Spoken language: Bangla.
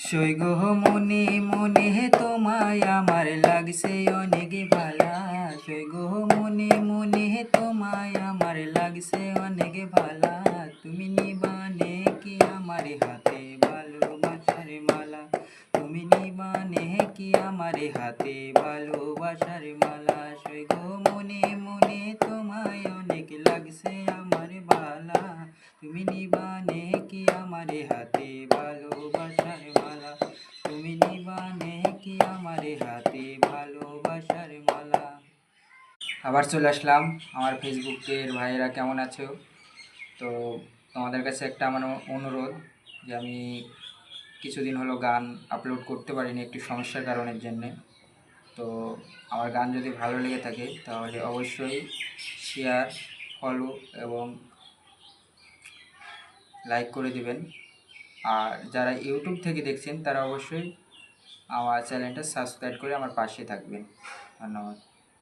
সইগো মনে মনে তোমায় আমার লাগছে অনেক ভালা। সইগো মনে মনে তোমায় আমার লাগছে অনেক ভালা। তুমি নিবানে কি আমার হাতে ভালোবাসার মালা। তুমি নিবানে কি আমার হাতে ভালোবাসার মালা। সইগো মনে মনে তোমায় অনেক লাগছে আমার ভালা। তুমি নিবানে কি আমার হাতে ভালোবাসার মালা। তুমি নিবানে কি আমার হাতে ভালোবাসার মালা। আবার চলে আসলাম। আমার ফেসবুকের ভাইয়েরা কেমন আছো? তো তোমাদের কাছে একটা আমার অনুরোধ যে আমি কিছুদিন হলো গান আপলোড করতে পারিনি একটু সমস্যার কারণের জন্যে। তো আমার গান যদি ভালো লেগে থাকে তাহলে অবশ্যই শেয়ার, ফলো এবং লাইক করে দিবেন। আর যারা ইউটিউব থেকে দেখছেন তারা অবশ্যই আমার চ্যানেলটা সাবস্ক্রাইব করে আমার পাশে থাকবেন। ধন্যবাদ।